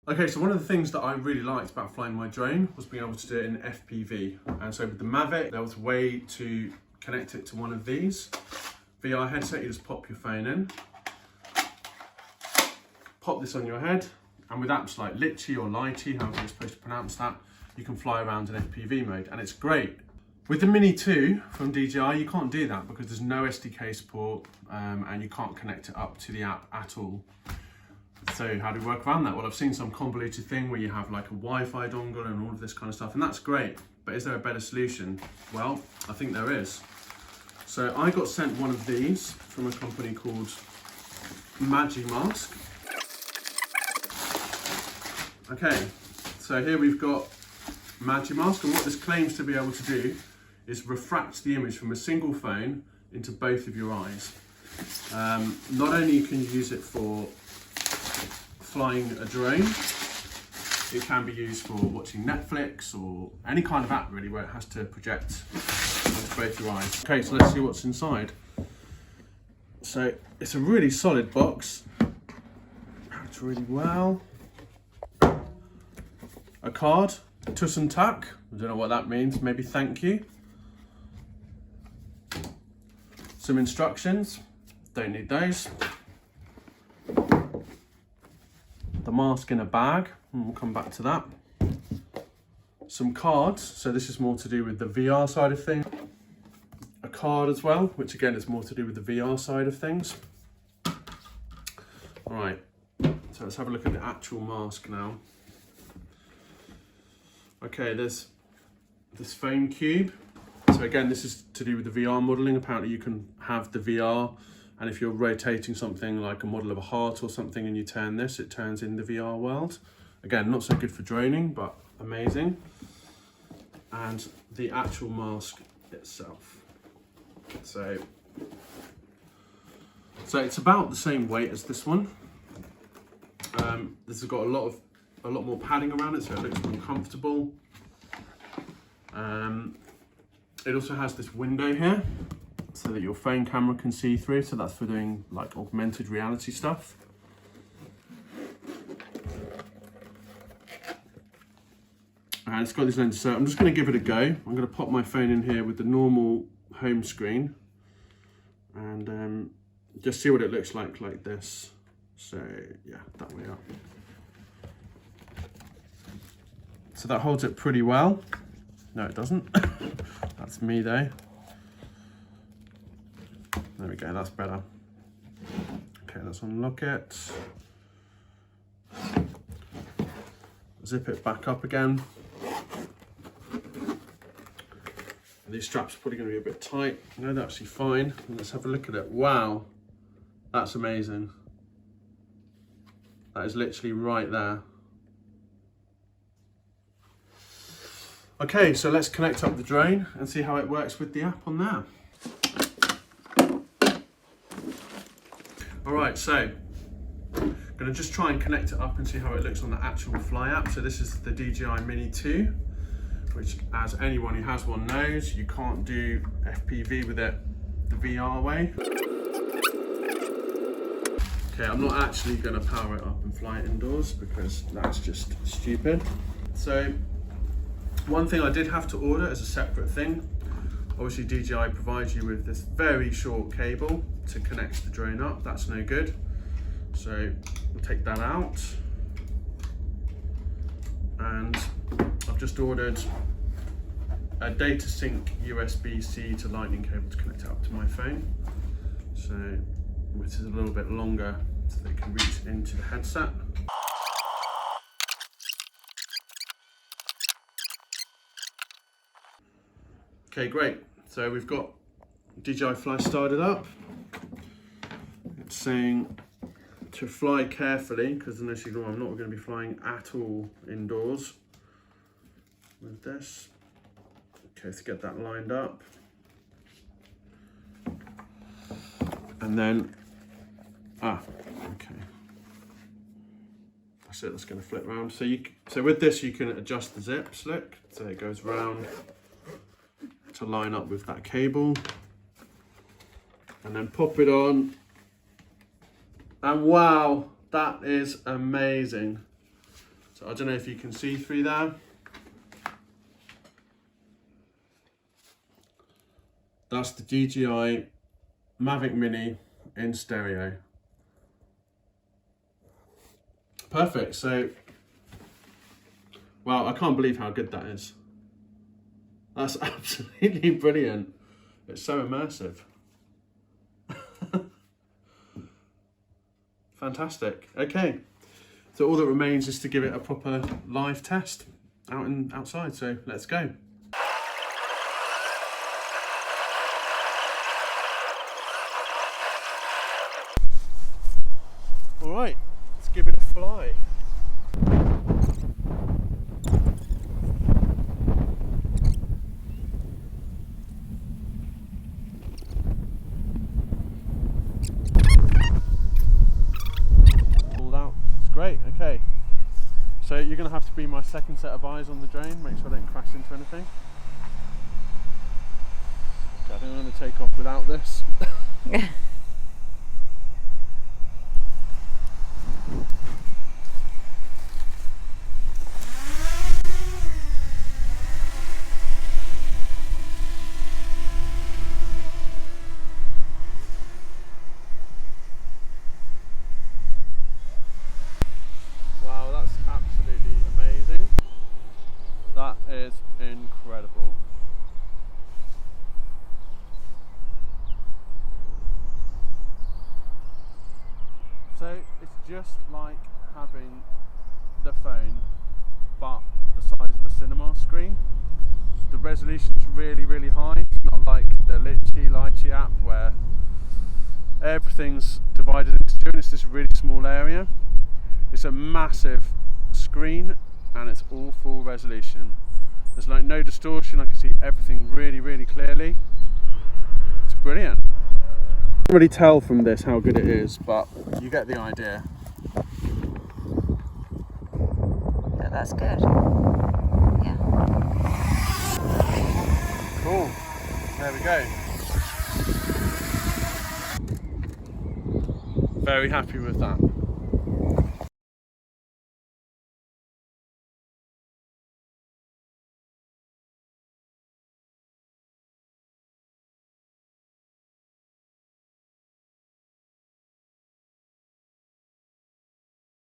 Okay, so one of the things that I really liked about flying my drone was being able to do it in FPV. And so with the Mavic, there was a way to connect it to one of these. VR headset, you just pop your phone in, pop this on your head, and with apps like Litchi or Litchi, however you're supposed to pronounce that, you can fly around in FPV mode, and it's great. With the Mini 2 from DJI, you can't do that because there's no SDK support and you can't connect it up to the app at all. So how do we work around that? Well, I've seen some convoluted thing where you have like a Wi-Fi dongle and all of this kind of stuff, and that's great. But is there a better solution? Well, I think there is. So I got sent one of these from a company called DroneMask. Okay, so here we've got DroneMask, and what this claims to be able to do is refract the image from a single phone into both of your eyes. Not only can you use it for flying a drone, it can be used for watching Netflix or any kind of app really where it has to project onto both your eyes. Okay, so let's see what's inside. So it's a really solid box, packed really well. A card, Tusen Tak, I don't know what that means, maybe thank you. Some instructions, don't need those. The mask in a bag, and we'll come back to that. Some cards, so this is more to do with the VR side of things. A card as well, which again is more to do with the VR side of things. All right, so let's have a look at the actual mask now. Okay, there's this foam cube. So again, this is to do with the VR modeling. Apparently you can have the VR, and if you're rotating something like a model of a heart or something and you turn this, it turns in the VR world. Again, not so good for droning, but amazing. And the actual mask itself. So it's about the same weight as this one. This has got a lot more padding around it, so it looks more comfortable. It also has this window here so that your phone camera can see through, so that's for doing like augmented reality stuff. And it's got this lens, so I'm just going to give it a go. I'm going to pop my phone in here with the normal home screen and just see what it looks like this. So yeah, that way up. So that holds it pretty well. No, it doesn't. That's me though. There we go, that's better. Okay, let's unlock it. Zip it back up again. And these straps are probably going to be a bit tight. No, they're actually fine. Let's have a look at it. Wow, that's amazing. That is literally right there. Okay, so let's connect up the drone and see how it works with the app on there. All right, so I'm gonna just try and connect it up and see how it looks on the actual Fly app. So this is the DJI Mini 2, which as anyone who has one knows, you can't do FPV with it the VR way. Okay, I'm not actually gonna power it up and fly it indoors because that's just stupid. So one thing I did have to order as a separate thing, obviously DJI provides you with this very short cable to connect the drone up. That's no good. So we'll take that out. And I've just ordered a data sync USB-C to lightning cable to connect it up to my phone. So which is a little bit longer so that it can reach into the headset. Okay, great. So we've got DJI Fly started up. It's saying to fly carefully because I'm not going to be flying at all indoors with this. Okay, let's get that lined up. And then, okay. That's it, that's going to flip around. So with this you can adjust the zip slick so it goes round to line up with that cable, and then pop it on, and wow, that is amazing. So I don't know if you can see through there. That's the DJI Mavic Mini in stereo. Perfect. So, wow, I can't believe how good that is. That's absolutely brilliant. It's so immersive. Fantastic. Okay, so all that remains is to give it a proper live test outside. So let's go. All right, let's give it a fly. Pulled out. It's great. Okay, so you're going to have to be my second set of eyes on the drone. Make sure I don't crash into anything. Okay, I think I'm going to take off without this. Wow, that's absolutely amazing. That is incredible. So it's just like having the phone, but the size of a cinema screen. The resolution's really, really high. It's not like the Litchi app where everything's divided into two and it's this really small area. It's a massive screen and it's all full resolution. There's like no distortion. I can see everything really, really clearly. It's brilliant. I can't really tell from this how good it is, but you get the idea. Yeah, that's good. Yeah. Cool. There we go. Very happy with that.